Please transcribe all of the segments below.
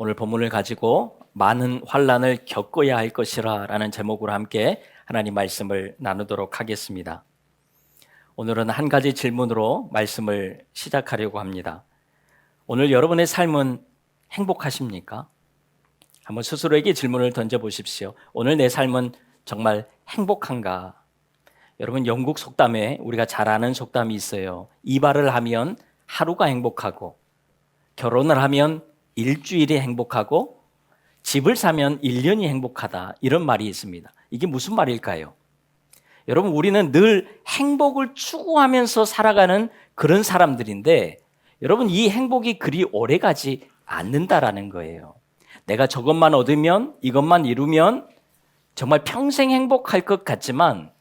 오늘 본문을 가지고 많은 환난을 겪어야 할 것이라 라는 제목으로 함께 하나님 말씀을 나누도록 하겠습니다. 오늘은 한 가지 질문으로 말씀을 시작하려고 합니다. 오늘 여러분의 삶은 행복하십니까? 한번 스스로에게 질문을 던져보십시오. 오늘 내 삶은 정말 행복한가? 여러분, 영국 속담에 우리가 잘 아는 속담이 있어요. 이발을 하면 하루가 행복하고, 결혼을 하면 일주일이 행복하고, 집을 사면 1년이 행복하다, 이런 말이 있습니다. 이게 무슨 말일까요? 여러분, 우리는 늘 행복을 추구하면서 살아가는 그런 사람들인데, 여러분, 이 행복이 그리 오래가지 않는다라는 거예요. 내가 저것만 얻으면, 이것만 이루면 정말 평생 행복할 것 같지만,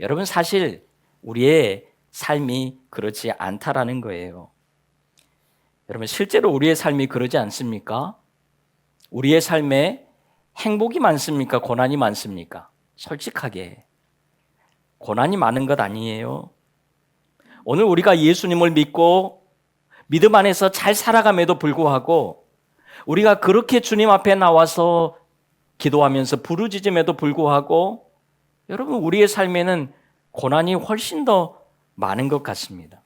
여러분, 사실 우리의 삶이 그렇지 않다라는 거예요. 여러분, 실제로 우리의 삶이 그러지 않습니까? 우리의 삶에 행복이 많습니까? 고난이 많습니까? 솔직하게 고난이 많은 것 아니에요. 오늘 우리가 예수님을 믿고 믿음 안에서 잘 살아감에도 불구하고, 우리가 그렇게 주님 앞에 나와서 기도하면서 부르짖음에도 불구하고, 여러분, 우리의 삶에는 고난이 훨씬 더 많은 것 같습니다.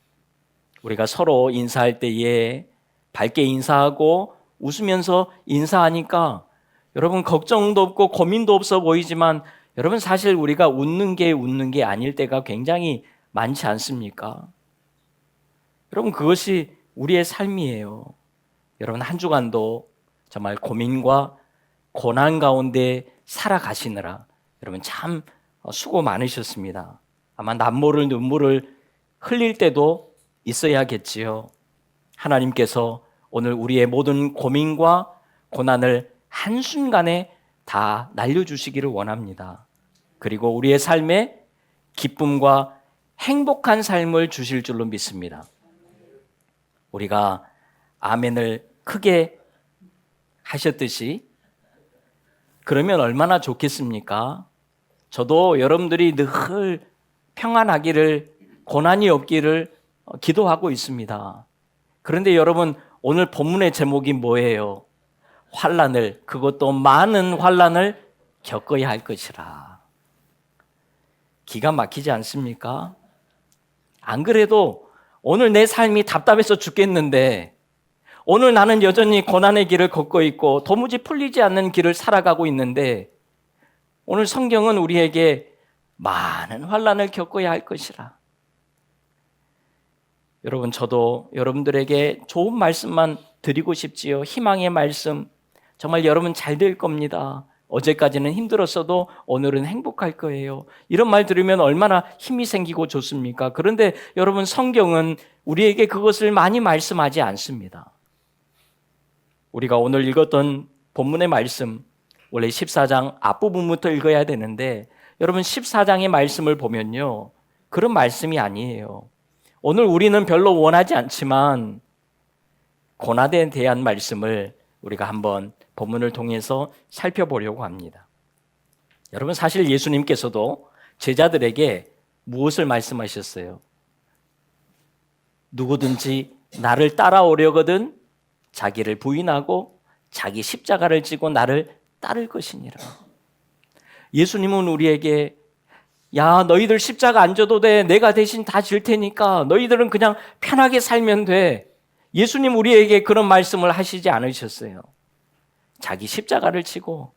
우리가 서로 인사할 때에 밝게 인사하고 웃으면서 인사하니까 여러분, 걱정도 없고 고민도 없어 보이지만, 여러분, 사실 우리가 웃는 게 아닐 때가 굉장히 많지 않습니까? 여러분, 그것이 우리의 삶이에요. 여러분, 한 주간도 정말 고민과 고난 가운데 살아가시느라 여러분 참 수고 많으셨습니다. 아마 남모를 눈물을 흘릴 때도 있어야겠지요. 하나님께서 오늘 우리의 모든 고민과 고난을 한순간에 다 날려주시기를 원합니다. 그리고 우리의 삶에 기쁨과 행복한 삶을 주실 줄로 믿습니다. 우리가 아멘을 크게 하셨듯이 그러면 얼마나 좋겠습니까? 저도 여러분들이 늘 평안하기를, 고난이 없기를 기도하고 있습니다. 그런데 여러분, 오늘 본문의 제목이 뭐예요? 환난을, 그것도 많은 환난을 겪어야 할 것이라. 기가 막히지 않습니까? 안 그래도 오늘 내 삶이 답답해서 죽겠는데, 오늘 나는 여전히 고난의 길을 걷고 있고 도무지 풀리지 않는 길을 살아가고 있는데, 오늘 성경은 우리에게 많은 환난을 겪어야 할 것이라. 여러분, 저도 여러분들에게 좋은 말씀만 드리고 싶지요. 희망의 말씀. 정말 여러분 잘 될 겁니다. 어제까지는 힘들었어도 오늘은 행복할 거예요. 이런 말 들으면 얼마나 힘이 생기고 좋습니까? 그런데 여러분, 성경은 우리에게 그것을 많이 말씀하지 않습니다. 우리가 오늘 읽었던 본문의 말씀, 원래 14장 앞부분부터 읽어야 되는데, 여러분 14장의 말씀을 보면요, 그런 말씀이 아니에요. 오늘 우리는 별로 원하지 않지만 고난에 대한 말씀을 우리가 한번 본문을 통해서 살펴보려고 합니다. 여러분, 사실 예수님께서도 제자들에게 무엇을 말씀하셨어요? 누구든지 나를 따라오려거든 자기를 부인하고 자기 십자가를 지고 나를 따를 것이니라. 예수님은 우리에게, 야, 너희들 십자가 안 져도 돼. 내가 대신 다 질 테니까 너희들은 그냥 편하게 살면 돼. 예수님 우리에게 그런 말씀을 하시지 않으셨어요. 자기 십자가를 지고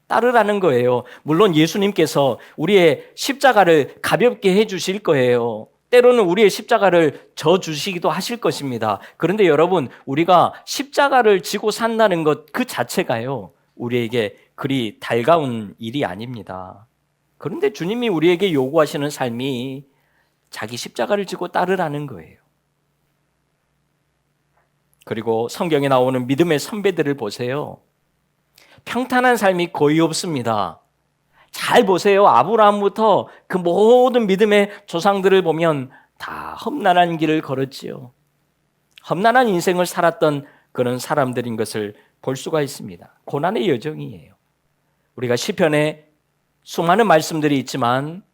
따르라는 거예요. 물론 예수님께서 우리의 십자가를 가볍게 해주실 거예요. 때로는 우리의 십자가를 져주시기도 하실 것입니다. 그런데 여러분, 우리가 십자가를 지고 산다는 것 그 자체가요, 우리에게 그리 달가운 일이 아닙니다. 그런데 주님이 우리에게 요구하시는 삶이 자기 십자가를 지고 따르라는 거예요. 그리고 성경에 나오는 믿음의 선배들을 보세요. 평탄한 삶이 거의 없습니다. 잘 보세요. 아브라함부터 그 모든 믿음의 조상들을 보면 다 험난한 길을 걸었지요. 험난한 인생을 살았던 그런 사람들인 것을 볼 수가 있습니다. 고난의 여정이에요. 우리가 시편에 수많은 말씀들이 있지만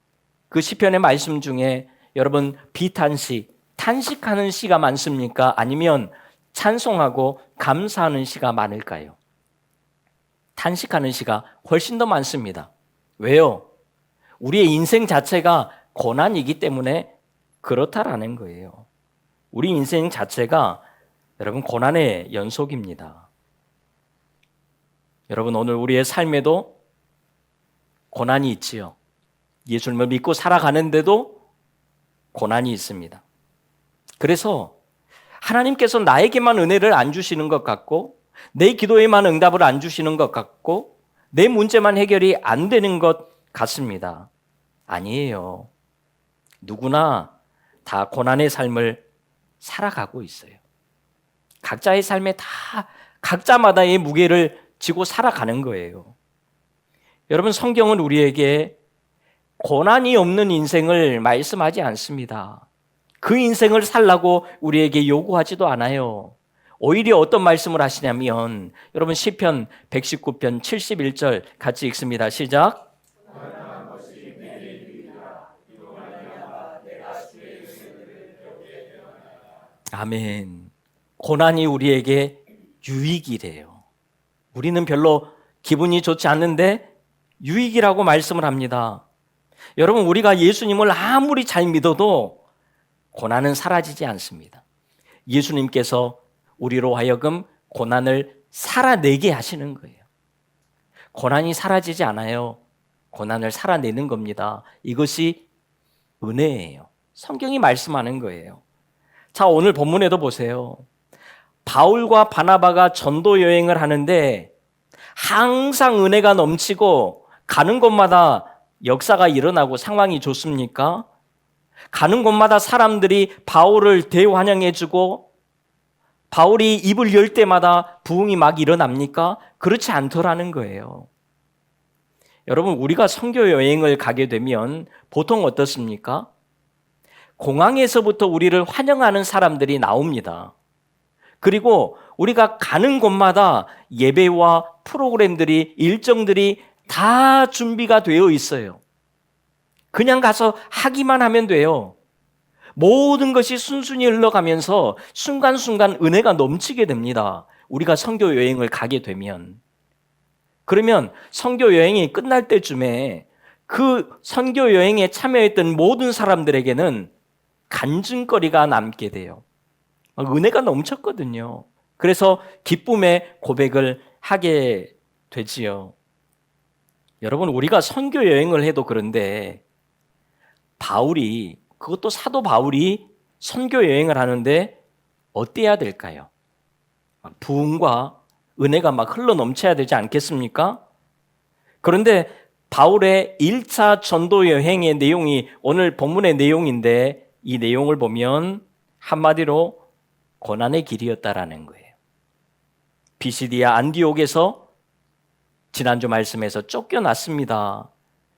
그 시편의 말씀 중에 여러분 비탄식, 탄식하는 시가 많습니까? 아니면 찬송하고 감사하는 시가 많을까요? 탄식하는 시가 훨씬 더 많습니다. 왜요? 우리의 인생 자체가 고난이기 때문에 그렇다라는 거예요. 우리 인생 자체가 여러분 고난의 연속입니다. 여러분 오늘 우리의 삶에도 고난이 있지요. 예수님을 믿고 살아가는데도 고난이 있습니다. 그래서 하나님께서 나에게만 은혜를 안 주시는 것 같고 내 기도에만 응답을 안 주시는 것 같고 내 문제만 해결이 안 되는 것 같습니다. 아니에요. 누구나 다 고난의 삶을 살아가고 있어요. 각자의 삶에 다 각자마다의 무게를 지고 살아가는 거예요. 여러분 성경은 우리에게 고난이 없는 인생을 말씀하지 않습니다. 그 인생을 살라고 우리에게 요구하지도 않아요. 오히려 어떤 말씀을 하시냐면 여러분 시편 119편 71절 같이 읽습니다. 시작. 아멘. 고난이 우리에게 유익이래요. 우리는 별로 기분이 좋지 않는데 유익이라고 말씀을 합니다. 여러분 우리가 예수님을 아무리 잘 믿어도 고난은 사라지지 않습니다. 예수님께서 우리로 하여금 고난을 살아내게 하시는 거예요. 고난이 사라지지 않아요. 고난을 살아내는 겁니다. 이것이 은혜예요. 성경이 말씀하는 거예요. 자, 오늘 본문에도 보세요. 바울과 바나바가 전도 여행을 하는데 항상 은혜가 넘치고 가는 곳마다 역사가 일어나고 상황이 좋습니까? 가는 곳마다 사람들이 바울을 대환영해주고 바울이 입을 열 때마다 부흥이 막 일어납니까? 그렇지 않더라는 거예요. 여러분 우리가 선교 여행을 가게 되면 보통 어떻습니까? 공항에서부터 우리를 환영하는 사람들이 나옵니다. 그리고 우리가 가는 곳마다 예배와 프로그램들이 일정들이 다 준비가 되어 있어요. 그냥 가서 하기만 하면 돼요. 모든 것이 순순히 흘러가면서 순간순간 은혜가 넘치게 됩니다. 우리가 선교 여행을 가게 되면. 그러면 선교 여행이 끝날 때쯤에 그 선교 여행에 참여했던 모든 사람들에게는 간증거리가 남게 돼요. 은혜가 넘쳤거든요. 그래서 기쁨의 고백을 하게 되지요. 여러분 우리가 선교 여행을 해도 그런데 바울이 그것도 사도 바울이 선교 여행을 하는데 어때야 될까요? 부흥과 은혜가 막 흘러 넘쳐야 되지 않겠습니까? 그런데 바울의 1차 전도 여행의 내용이 오늘 본문의 내용인데 이 내용을 보면 한마디로 고난의 길이었다라는 거예요. 비시디아 안디옥에서 지난주 말씀에서 쫓겨났습니다.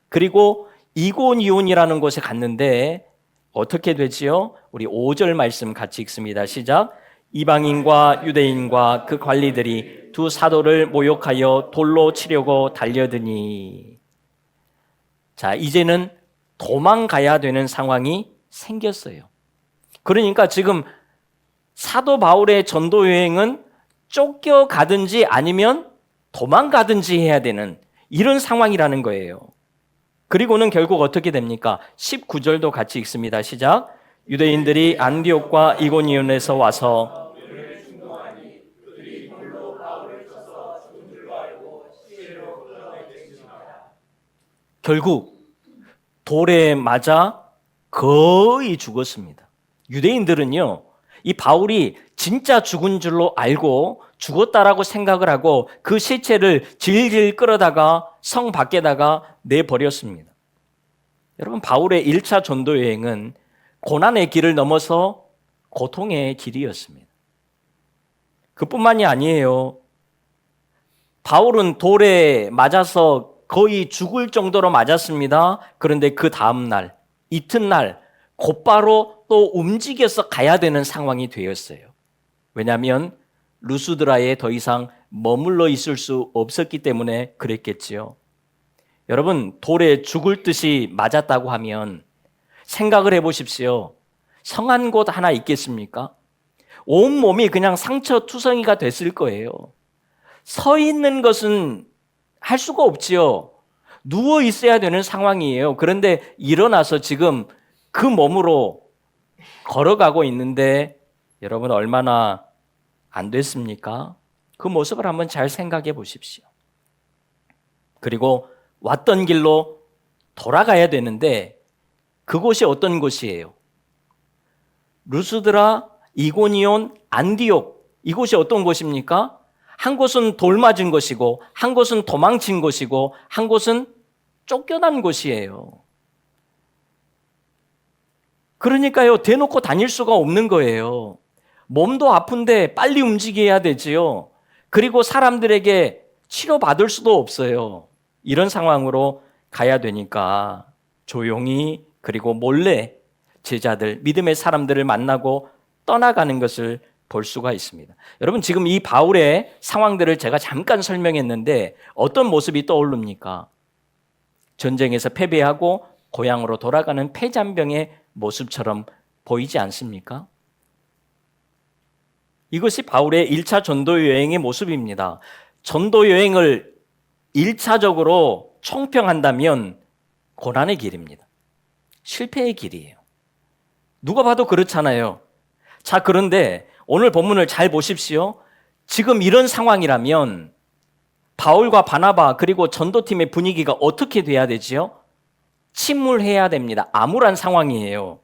그리고 이고니온이라는 곳에 갔는데 어떻게 되지요? 우리 5절 말씀 같이 읽습니다. 시작. 이방인과 유대인과 그 관리들이 두 사도를 모욕하여 돌로 치려고 달려드니. 자, 이제는 도망가야 되는 상황이 생겼어요. 그러니까 지금 사도 바울의 전도 여행은 쫓겨가든지 아니면 도망가든지 해야 되는 이런 상황이라는 거예요. 그리고는 결국 어떻게 됩니까? 19절도 같이 읽습니다. 시작. 유대인들이 안디옥과 이고니온에서 와서 결국 돌에 맞아 거의 죽었습니다. 유대인들은요, 이 바울이 진짜 죽은 줄로 알고 죽었다라고 생각을 하고 그 시체를 질질 끌어다가 성 밖에다가 내버렸습니다. 여러분 바울의 1차 전도 여행은 고난의 길을 넘어서 고통의 길이었습니다. 그뿐만이 아니에요. 바울은 돌에 맞아서 거의 죽을 정도로 맞았습니다. 그런데 그 다음 날, 이튿날 곧바로 또 움직여서 가야 되는 상황이 되었어요. 왜냐하면 루스드라에 더 이상 머물러 있을 수 없었기 때문에 그랬겠지요. 여러분 돌에 죽을 듯이 맞았다고 하면 생각을 해보십시오. 성한 곳 하나 있겠습니까? 온 몸이 그냥 상처투성이가 됐을 거예요. 서 있는 것은 할 수가 없지요. 누워 있어야 되는 상황이에요. 그런데 일어나서 지금 그 몸으로 걸어가고 있는데 여러분 얼마나 안 됐습니까? 그 모습을 한번 잘 생각해 보십시오. 그리고 왔던 길로 돌아가야 되는데 그곳이 어떤 곳이에요? 루스드라, 이고니온, 안디옥, 이곳이 어떤 곳입니까? 한 곳은 돌 맞은 곳이고 한 곳은 도망친 곳이고 한 곳은 쫓겨난 곳이에요. 그러니까요, 대놓고 다닐 수가 없는 거예요. 몸도 아픈데 빨리 움직여야 되지요. 그리고 사람들에게 치료받을 수도 없어요. 이런 상황으로 가야 되니까 조용히 그리고 몰래 제자들, 믿음의 사람들을 만나고 떠나가는 것을 볼 수가 있습니다. 여러분, 지금 이 바울의 상황들을 제가 잠깐 설명했는데 어떤 모습이 떠오릅니까? 전쟁에서 패배하고 고향으로 돌아가는 패잔병의 모습처럼 보이지 않습니까? 이것이 바울의 1차 전도 여행의 모습입니다. 전도 여행을 1차적으로 총평한다면 고난의 길입니다. 실패의 길이에요. 누가 봐도 그렇잖아요. 자, 그런데 오늘 본문을 잘 보십시오. 지금 이런 상황이라면 바울과 바나바 그리고 전도팀의 분위기가 어떻게 돼야 되지요? 침울해야 됩니다. 암울한 상황이에요.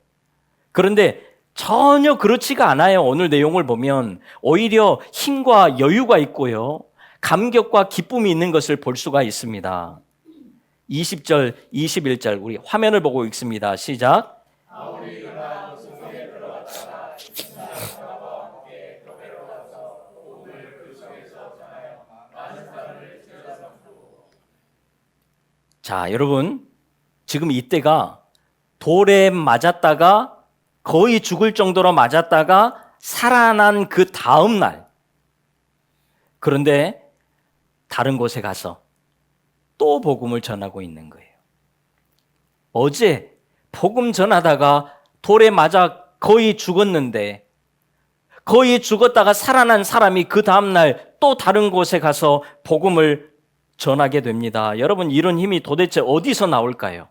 그런데 전혀 그렇지가 않아요. 오늘 내용을 보면 오히려 힘과 여유가 있고요. 감격과 기쁨이 있는 것을 볼 수가 있습니다. 20절, 21절 우리 화면을 보고 읽습니다. 시작. 자, 여러분, 지금 이때가 돌에 맞았다가 거의 죽을 정도로 맞았다가 살아난 그 다음 날. 그런데 다른 곳에 가서 또 복음을 전하고 있는 거예요. 어제 복음 전하다가 돌에 맞아 거의 죽었는데 거의 죽었다가 살아난 사람이 그 다음 날 또 다른 곳에 가서 복음을 전하게 됩니다. 여러분, 이런 힘이 도대체 어디서 나올까요?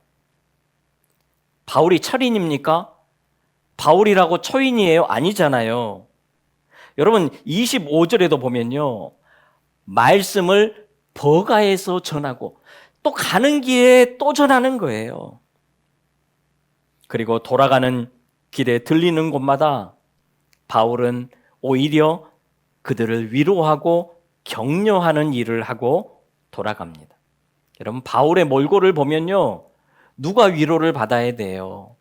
바울이 철인입니까? 바울이라고 초인이에요? 아니잖아요. 여러분, 25절에도 보면요, 말씀을 버가에서 전하고 또 가는 길에 또 전하는 거예요. 그리고 돌아가는 길에 들리는 곳마다 바울은 오히려 그들을 위로하고 격려하는 일을 하고 돌아갑니다. 여러분, 바울의 몰골을 보면요, 누가 위로를 받아야 돼요?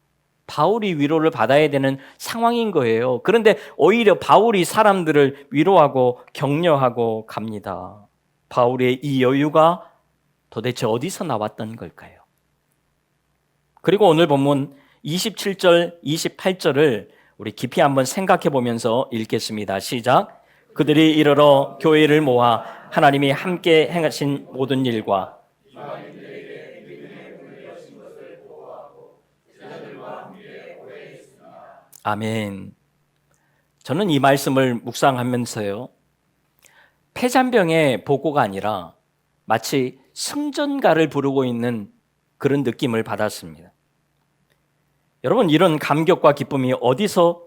바울이 위로를 받아야 되는 상황인 거예요. 그런데 오히려 바울이 사람들을 위로하고 격려하고 갑니다. 바울의 이 여유가 도대체 어디서 나왔던 걸까요? 그리고 오늘 본문 27절, 28절을 우리 깊이 한번 생각해 보면서 읽겠습니다. 시작. 그들이 이르러 교회를 모아 하나님이 함께 행하신 모든 일과 아멘. 저는 이 말씀을 묵상하면서요, 폐잔병의 보고가 아니라 마치 승전가를 부르고 있는 그런 느낌을 받았습니다. 여러분, 이런 감격과 기쁨이 어디서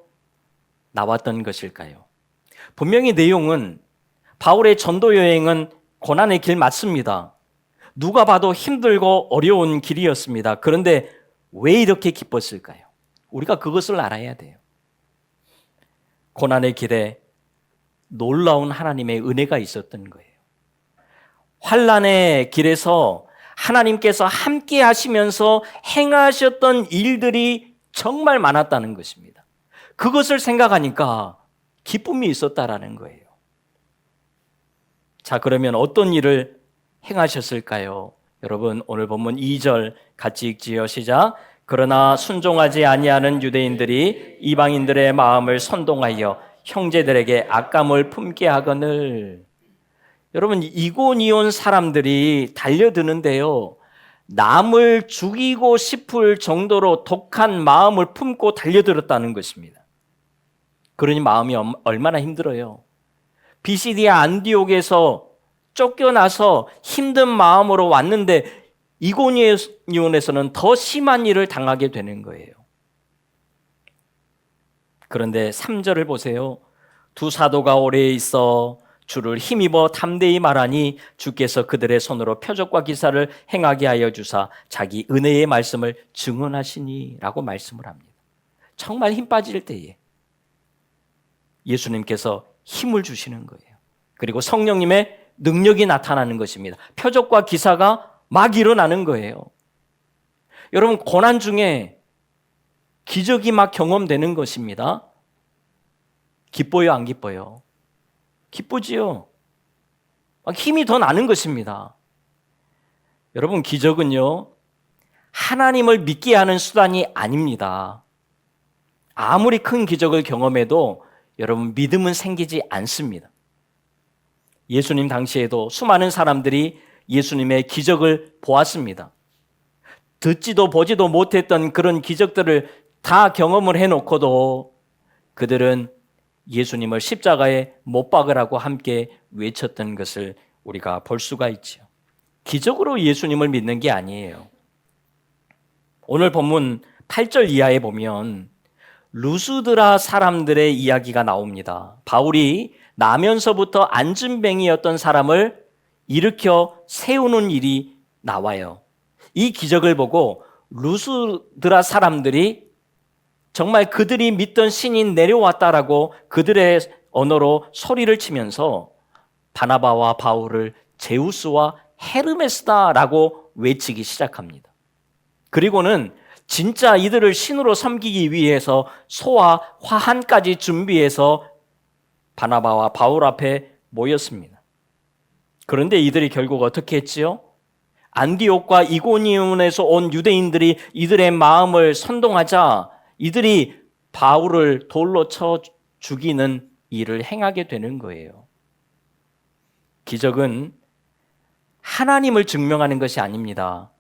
나왔던 것일까요? 분명히 내용은 바울의 전도 여행은 고난의 길 맞습니다. 누가 봐도 힘들고 어려운 길이었습니다. 그런데 왜 이렇게 기뻤을까요? 우리가 그것을 알아야 돼요. 고난의 길에 놀라운 하나님의 은혜가 있었던 거예요. 환난의 길에서 하나님께서 함께 하시면서 행하셨던 일들이 정말 많았다는 것입니다. 그것을 생각하니까 기쁨이 있었다라는 거예요. 자, 그러면 어떤 일을 행하셨을까요? 여러분, 오늘 본문 2절 같이 읽지요. 시작. 그러나 순종하지 아니하는 유대인들이 이방인들의 마음을 선동하여 형제들에게 악감을 품게 하거늘. 여러분, 이고니온 사람들이 달려드는데요, 남을 죽이고 싶을 정도로 독한 마음을 품고 달려들었다는 것입니다. 그러니 마음이 얼마나 힘들어요. 비시디아 안디옥에서 쫓겨나서 힘든 마음으로 왔는데 이고니온에서는 더 심한 일을 당하게 되는 거예요. 그런데 3절을 보세요. 두 사도가 오래 있어 주를 힘입어 담대히 말하니 주께서 그들의 손으로 표적과 기사를 행하게 하여 주사 자기 은혜의 말씀을 증언하시니 라고 말씀을 합니다. 정말 힘 빠질 때에 예수님께서 힘을 주시는 거예요. 그리고 성령님의 능력이 나타나는 것입니다. 표적과 기사가 막 일어나는 거예요. 여러분, 고난 중에 기적이 막 경험되는 것입니다. 기뻐요, 안 기뻐요? 기쁘지요. 막 힘이 더 나는 것입니다. 여러분, 기적은요, 하나님을 믿게 하는 수단이 아닙니다. 아무리 큰 기적을 경험해도 여러분, 믿음은 생기지 않습니다. 예수님 당시에도 수많은 사람들이 예수님의 기적을 보았습니다. 듣지도 보지도 못했던 그런 기적들을 다 경험을 해놓고도 그들은 예수님을 십자가에 못 박으라고 함께 외쳤던 것을 우리가 볼 수가 있죠. 기적으로 예수님을 믿는 게 아니에요. 오늘 본문 8절 이하에 보면 루스드라 사람들의 이야기가 나옵니다. 바울이 나면서부터 안진뱅이였던 사람을 일으켜 세우는 일이 나와요. 이 기적을 보고 루스드라 사람들이 정말 그들이 믿던 신이 내려왔다라고 그들의 언어로 소리를 치면서 바나바와 바울을 제우스와 헤르메스다라고 외치기 시작합니다. 그리고는 진짜 이들을 신으로 섬기기 위해서 소와 화환까지 준비해서 바나바와 바울 앞에 모였습니다. 그런데 이들이 결국 어떻게 했지요? 안디옥과 이고니온에서 온 유대인들이 이들의 마음을 선동하자 이들이 바울을 돌로 쳐 죽이는 일을 행하게 되는 거예요. 기적은 하나님을 증명하는 것이 아닙니다.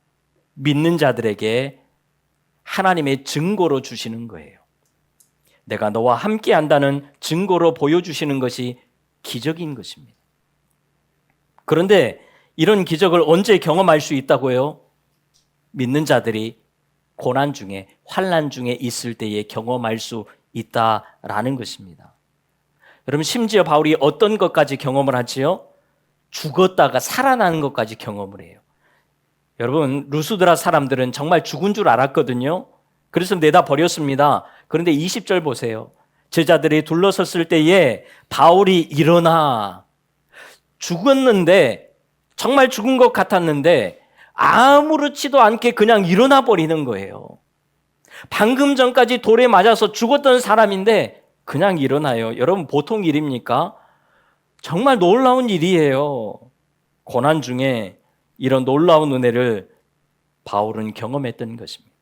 믿는 자들에게 하나님의 증거로 주시는 거예요. 내가 너와 함께 한다는 증거로 보여주시는 것이 기적인 것입니다. 그런데 이런 기적을 언제 경험할 수 있다고요? 믿는 자들이 고난 중에, 환난 중에 있을 때에 경험할 수 있다라는 것입니다. 여러분, 심지어 바울이 어떤 것까지 경험을 하지요? 죽었다가 살아나는 것까지 경험을 해요. 여러분, 루스드라 사람들은 정말 죽은 줄 알았거든요. 그래서 내다 버렸습니다. 그런데 20절 보세요. 제자들이 둘러섰을 때에 바울이 일어나 죽었는데 정말 죽은 것 같았는데 아무렇지도 않게 그냥 일어나 버리는 거예요. 방금 전까지 돌에 맞아서 죽었던 사람인데 그냥 일어나요. 여러분, 보통 일입니까? 정말 놀라운 일이에요. 고난 중에 이런 놀라운 은혜를 바울은 경험했던 것입니다.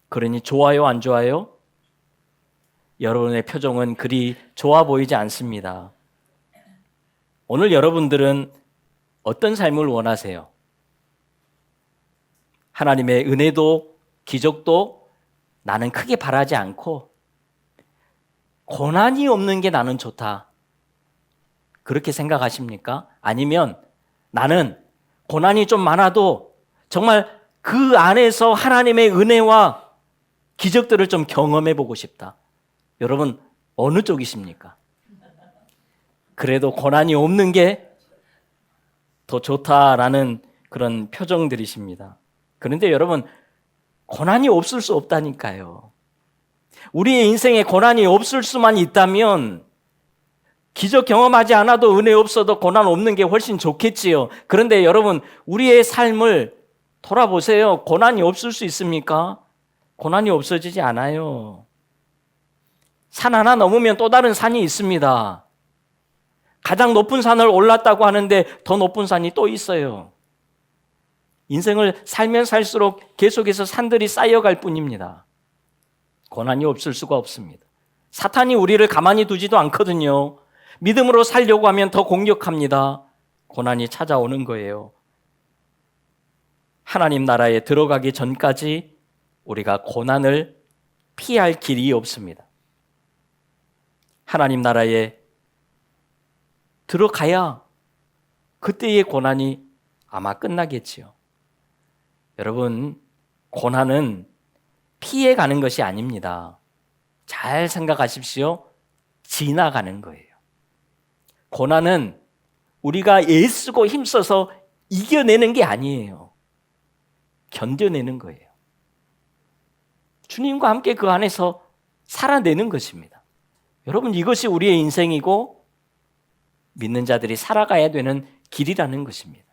그러니 좋아요, 안 좋아요? 여러분의 표정은 그리 좋아 보이지 않습니다. 오늘 여러분들은 어떤 삶을 원하세요? 하나님의 은혜도 기적도 나는 크게 바라지 않고 고난이 없는 게 나는 좋다. 그렇게 생각하십니까? 아니면 나는 고난이 좀 많아도 정말 그 안에서 하나님의 은혜와 기적들을 좀 경험해 보고 싶다. 여러분, 어느 쪽이십니까? 그래도 고난이 없는 게 더 좋다라는 그런 표정들이십니다. 그런데 여러분, 고난이 없을 수 없다니까요. 우리의 인생에 고난이 없을 수만 있다면 기적 경험하지 않아도 은혜 없어도 고난 없는 게 훨씬 좋겠지요. 그런데 여러분, 우리의 삶을 돌아보세요. 고난이 없을 수 있습니까? 고난이 없어지지 않아요. 산 하나 넘으면 또 다른 산이 있습니다. 가장 높은 산을 올랐다고 하는데 더 높은 산이 또 있어요. 인생을 살면 살수록 계속해서 산들이 쌓여갈 뿐입니다. 고난이 없을 수가 없습니다. 사탄이 우리를 가만히 두지도 않거든요. 믿음으로 살려고 하면 더 공격합니다. 고난이 찾아오는 거예요. 하나님 나라에 들어가기 전까지 우리가 고난을 피할 길이 없습니다. 하나님 나라에 들어가야 그때의 고난이 아마 끝나겠지요. 여러분, 고난은 피해가는 것이 아닙니다. 잘 생각하십시오. 지나가는 거예요. 고난은 우리가 애쓰고 힘써서 이겨내는 게 아니에요. 견뎌내는 거예요. 주님과 함께 그 안에서 살아내는 것입니다. 여러분, 이것이 우리의 인생이고 믿는 자들이 살아가야 되는 길이라는 것입니다.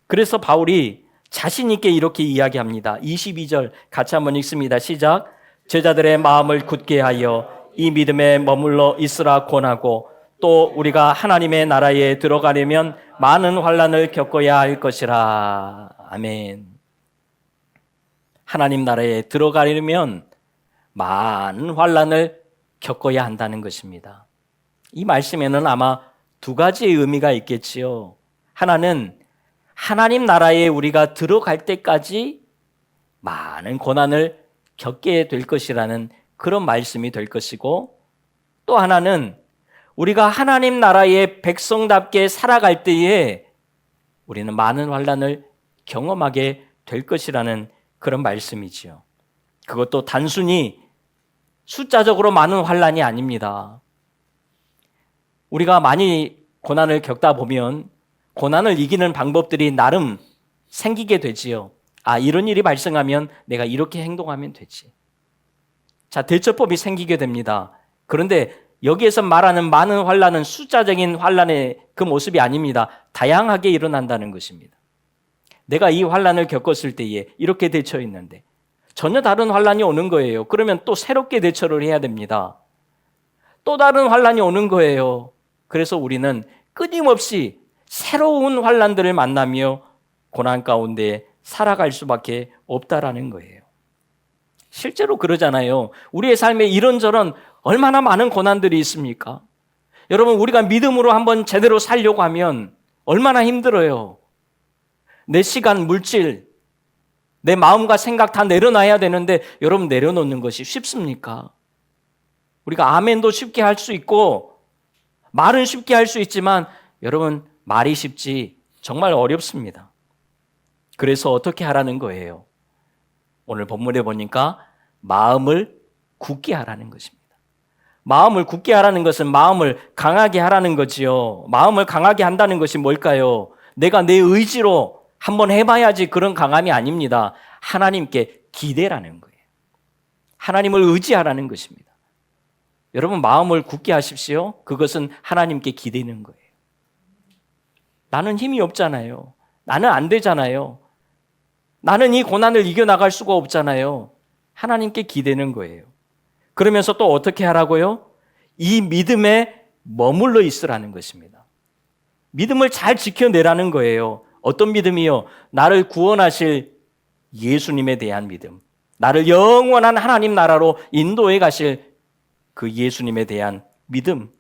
그래서 바울이 자신 있게 이렇게 이야기합니다. 22절 같이 한번 읽습니다. 시작. 제자들의 마음을 굳게 하여 이 믿음에 머물러 있으라 권하고 또 우리가 하나님의 나라에 들어가려면 많은 환난을 겪어야 할 것이라. 아멘. 하나님 나라에 들어가려면 많은 환난을 겪어야 한다는 것입니다. 이 말씀에는 아마 두 가지의 의미가 있겠지요. 하나는 하나님 나라에 우리가 들어갈 때까지 많은 고난을 겪게 될 것이라는 그런 말씀이 될 것이고, 또 하나는 우리가 하나님 나라의 백성답게 살아갈 때에 우리는 많은 환난을 경험하게 될 것이라는 그런 말씀이지요. 그것도 단순히 숫자적으로 많은 환난이 아닙니다. 우리가 많이 고난을 겪다 보면 고난을 이기는 방법들이 나름 생기게 되지요. 아, 이런 일이 발생하면 내가 이렇게 행동하면 되지. 자, 대처법이 생기게 됩니다. 그런데 여기에서 말하는 많은 환난은 숫자적인 환난의 그 모습이 아닙니다. 다양하게 일어난다는 것입니다. 내가 이 환난을 겪었을 때에 이렇게 대처했는데 전혀 다른 환난이 오는 거예요. 그러면 또 새롭게 대처를 해야 됩니다. 또 다른 환난이 오는 거예요. 그래서 우리는 끊임없이 새로운 환난들을 만나며 고난 가운데 살아갈 수밖에 없다라는 거예요. 실제로 그러잖아요. 우리의 삶에 이런저런 얼마나 많은 고난들이 있습니까? 여러분, 우리가 믿음으로 한번 제대로 살려고 하면 얼마나 힘들어요. 내 시간, 물질, 내 마음과 생각 다 내려놔야 되는데 여러분, 내려놓는 것이 쉽습니까? 우리가 아멘도 쉽게 할 수 있고 말은 쉽게 할 수 있지만 여러분, 말이 쉽지 정말 어렵습니다. 그래서 어떻게 하라는 거예요? 오늘 본문에 보니까 마음을 굳게 하라는 것입니다. 마음을 굳게 하라는 것은 마음을 강하게 하라는 거지요. 마음을 강하게 한다는 것이 뭘까요? 내가 내 의지로 한번 해봐야지 그런 강함이 아닙니다. 하나님께 기대라는 거예요. 하나님을 의지하라는 것입니다. 여러분, 마음을 굳게 하십시오. 그것은 하나님께 기대는 거예요. 나는 힘이 없잖아요. 나는 안 되잖아요. 나는 이 고난을 이겨나갈 수가 없잖아요. 하나님께 기대는 거예요. 그러면서 또 어떻게 하라고요? 이 믿음에 머물러 있으라는 것입니다. 믿음을 잘 지켜내라는 거예요. 어떤 믿음이요? 나를 구원하실 예수님에 대한 믿음. 나를 영원한 하나님 나라로 인도해 가실 그 예수님에 대한 믿음.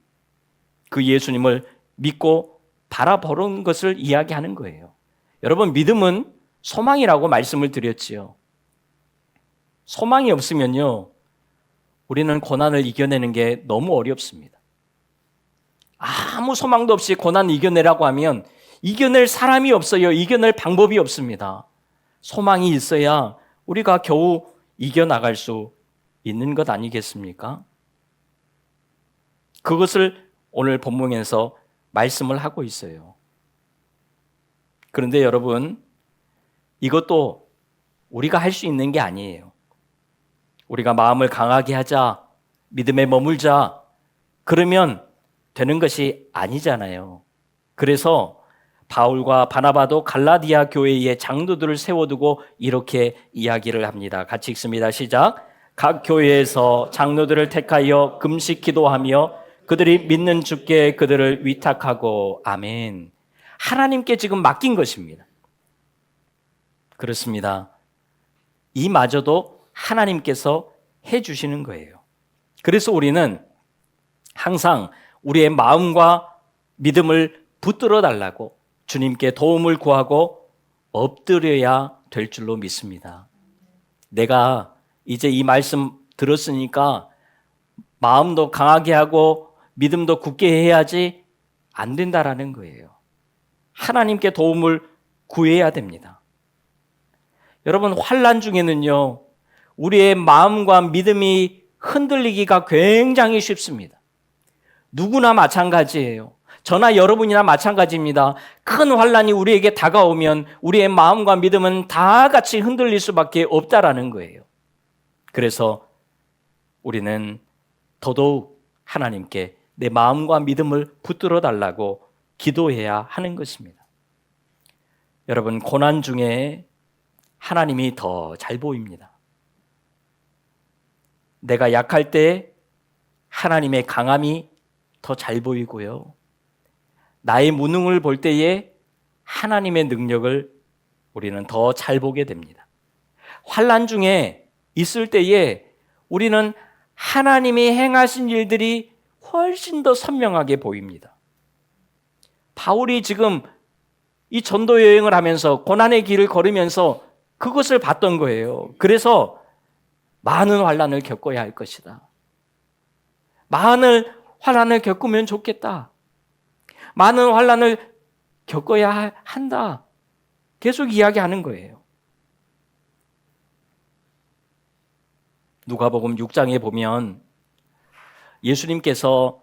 그 예수님을 믿고 바라보는 것을 이야기하는 거예요. 여러분, 믿음은 소망이라고 말씀을 드렸지요. 소망이 없으면요, 우리는 고난을 이겨내는 게 너무 어렵습니다. 아무 소망도 없이 고난을 이겨내라고 하면 이겨낼 사람이 없어요. 이겨낼 방법이 없습니다. 소망이 있어야 우리가 겨우 이겨나갈 수 있는 것 아니겠습니까? 그것을 오늘 본문에서 말씀을 하고 있어요. 그런데 여러분, 이것도 우리가 할 수 있는 게 아니에요. 우리가 마음을 강하게 하자, 믿음에 머물자, 그러면 되는 것이 아니잖아요. 그래서 바울과 바나바도 갈라디아 교회의 장로들을 세워두고 이렇게 이야기를 합니다. 같이 읽습니다. 시작. 각 교회에서 장로들을 택하여 금식 기도하며 그들이 믿는 주께 그들을 위탁하고. 아멘. 하나님께 지금 맡긴 것입니다. 그렇습니다. 이마저도 하나님께서 해주시는 거예요. 그래서 우리는 항상 우리의 마음과 믿음을 붙들어 달라고 주님께 도움을 구하고 엎드려야 될 줄로 믿습니다. 내가 이제 이 말씀 들었으니까 마음도 강하게 하고 믿음도 굳게 해야지 안 된다라는 거예요. 하나님께 도움을 구해야 됩니다. 여러분, 환난 중에는요, 우리의 마음과 믿음이 흔들리기가 굉장히 쉽습니다. 누구나 마찬가지예요. 저나 여러분이나 마찬가지입니다. 큰 환난이 우리에게 다가오면 우리의 마음과 믿음은 다 같이 흔들릴 수밖에 없다라는 거예요. 그래서 우리는 더더욱 하나님께 내 마음과 믿음을 붙들어 달라고 기도해야 하는 것입니다. 여러분, 고난 중에 하나님이 더 잘 보입니다. 내가 약할 때 하나님의 강함이 더 잘 보이고요. 나의 무능을 볼 때에 하나님의 능력을 우리는 더 잘 보게 됩니다. 환난 중에 있을 때에 우리는 하나님이 행하신 일들이 훨씬 더 선명하게 보입니다. 바울이 지금 이 전도 여행을 하면서 고난의 길을 걸으면서 그것을 봤던 거예요. 그래서 많은 환난을 겪어야 할 것이다. 많은 환난을 겪으면 좋겠다. 많은 환난을 겪어야 한다. 계속 이야기하는 거예요. 누가복음 6장에 보면 예수님께서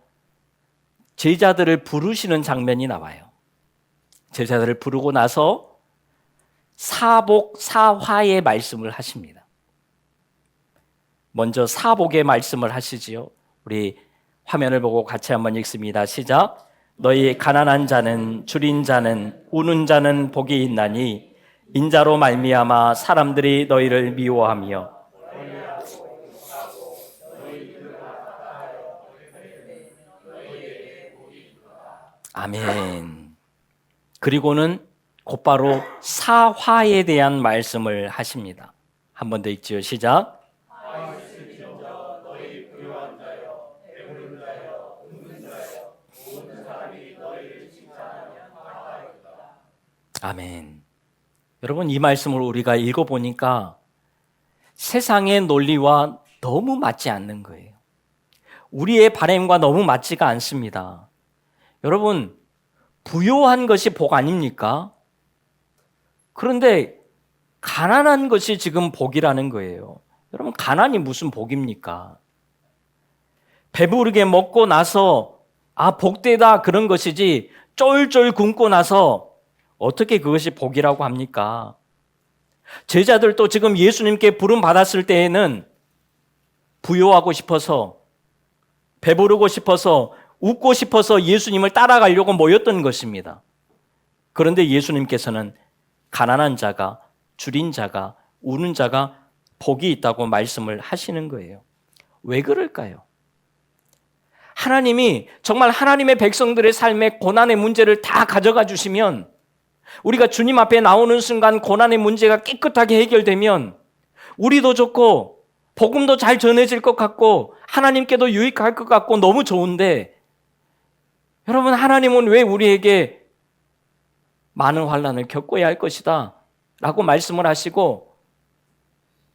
제자들을 부르시는 장면이 나와요. 제자들을 부르고 나서 사복사화의 말씀을 하십니다. 먼저 사복의 말씀을 하시지요. 우리 화면을 보고 같이 한번 읽습니다. 시작. 너희 가난한 자는, 줄인 자는, 우는 자는 복이 있나니 인자로 말미암아 사람들이 너희를 미워하며 아멘. 그리고는 곧바로 사화에 대한 말씀을 하십니다. 한 번 더 읽지요. 시작. 아멘. 여러분, 이 말씀을 우리가 읽어보니까 세상의 논리와 너무 맞지 않는 거예요. 우리의 바람과 너무 맞지가 않습니다. 여러분, 부요한 것이 복 아닙니까? 그런데 가난한 것이 지금 복이라는 거예요. 여러분, 가난이 무슨 복입니까? 배부르게 먹고 나서 복되다 그런 것이지 쫄쫄 굶고 나서 어떻게 그것이 복이라고 합니까? 제자들도 지금 예수님께 부름 받았을 때에는 부요하고 싶어서, 배부르고 싶어서, 웃고 싶어서 예수님을 따라가려고 모였던 것입니다. 그런데 예수님께서는 가난한 자가, 줄인 자가, 우는 자가 복이 있다고 말씀을 하시는 거예요. 왜 그럴까요? 하나님이 정말 하나님의 백성들의 삶의 고난의 문제를 다 가져가 주시면, 우리가 주님 앞에 나오는 순간 고난의 문제가 깨끗하게 해결되면 우리도 좋고 복음도 잘 전해질 것 같고 하나님께도 유익할 것 같고 너무 좋은데, 여러분, 하나님은 왜 우리에게 많은 환난을 겪어야 할 것이다 라고 말씀을 하시고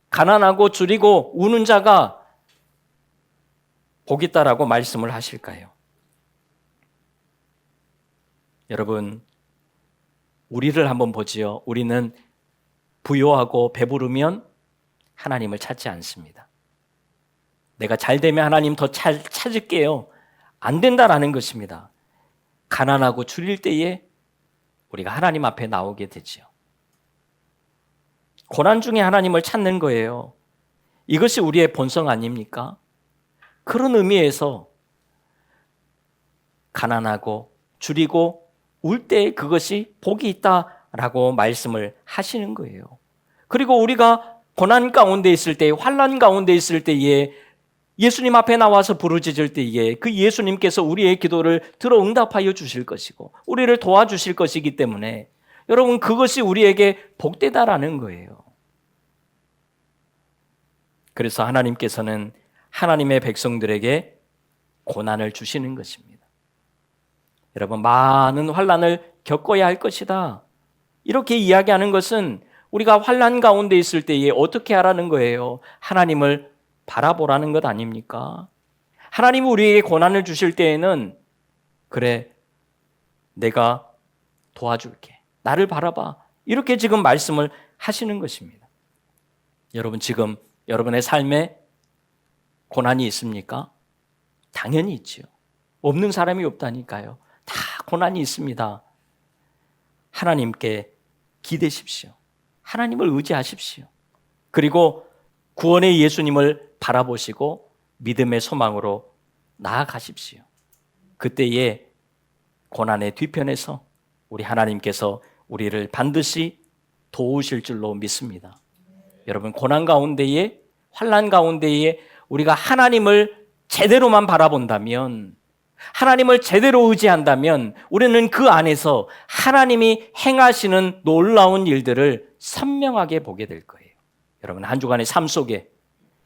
가난하고 줄이고 우는 자가 복 있다라고 말씀을 하실까요? 여러분, 우리를 한번 보지요. 우리는 부요하고 배부르면 하나님을 찾지 않습니다. 내가 잘 되면 하나님 더 잘 찾을게요. 안 된다라는 것입니다. 가난하고 줄일 때에 우리가 하나님 앞에 나오게 되죠. 고난 중에 하나님을 찾는 거예요. 이것이 우리의 본성 아닙니까? 그런 의미에서 가난하고 줄이고 울 때 그것이 복이 있다라고 말씀을 하시는 거예요. 그리고 우리가 고난 가운데 있을 때, 환난 가운데 있을 때에 예수님 앞에 나와서 부르짖을 때에 그 예수님께서 우리의 기도를 들어 응답하여 주실 것이고 우리를 도와주실 것이기 때문에 여러분, 그것이 우리에게 복되다라는 거예요. 그래서 하나님께서는 하나님의 백성들에게 고난을 주시는 것입니다. 여러분, 많은 환난을 겪어야 할 것이다. 이렇게 이야기하는 것은 우리가 환난 가운데 있을 때에 어떻게 하라는 거예요? 하나님을 바라보라는 것 아닙니까? 하나님이 우리에게 고난을 주실 때에는 그래, 내가 도와줄게. 나를 바라봐. 이렇게 지금 말씀을 하시는 것입니다. 여러분, 지금 여러분의 삶에 고난이 있습니까? 당연히 있지요. 없는 사람이 없다니까요. 다 고난이 있습니다. 하나님께 기대십시오. 하나님을 의지하십시오. 그리고 구원의 예수님을 바라보시고 믿음의 소망으로 나아가십시오. 그때에 고난의 뒤편에서 우리 하나님께서 우리를 반드시 도우실 줄로 믿습니다. 여러분, 고난 가운데에, 환난 가운데에 우리가 하나님을 제대로만 바라본다면, 하나님을 제대로 의지한다면 우리는 그 안에서 하나님이 행하시는 놀라운 일들을 선명하게 보게 될 거예요. 여러분, 한 주간의 삶 속에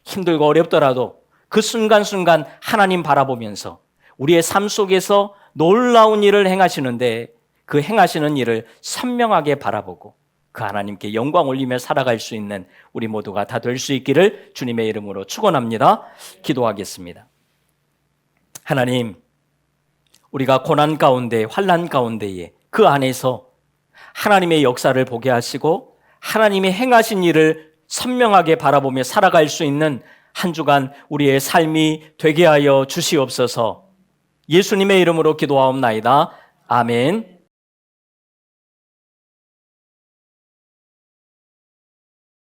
힘들고 어렵더라도 그 순간순간 하나님 바라보면서 우리의 삶 속에서 놀라운 일을 행하시는데 그 행하시는 일을 선명하게 바라보고 그 하나님께 영광 올리며 살아갈 수 있는 우리 모두가 다 될 수 있기를 주님의 이름으로 축원합니다. 기도하겠습니다. 하나님, 우리가 고난 가운데, 환난 가운데에 그 안에서 하나님의 역사를 보게 하시고 하나님이 행하신 일을 선명하게 바라보며 살아갈 수 있는 한 주간 우리의 삶이 되게 하여 주시옵소서. 예수님의 이름으로 기도하옵나이다. 아멘.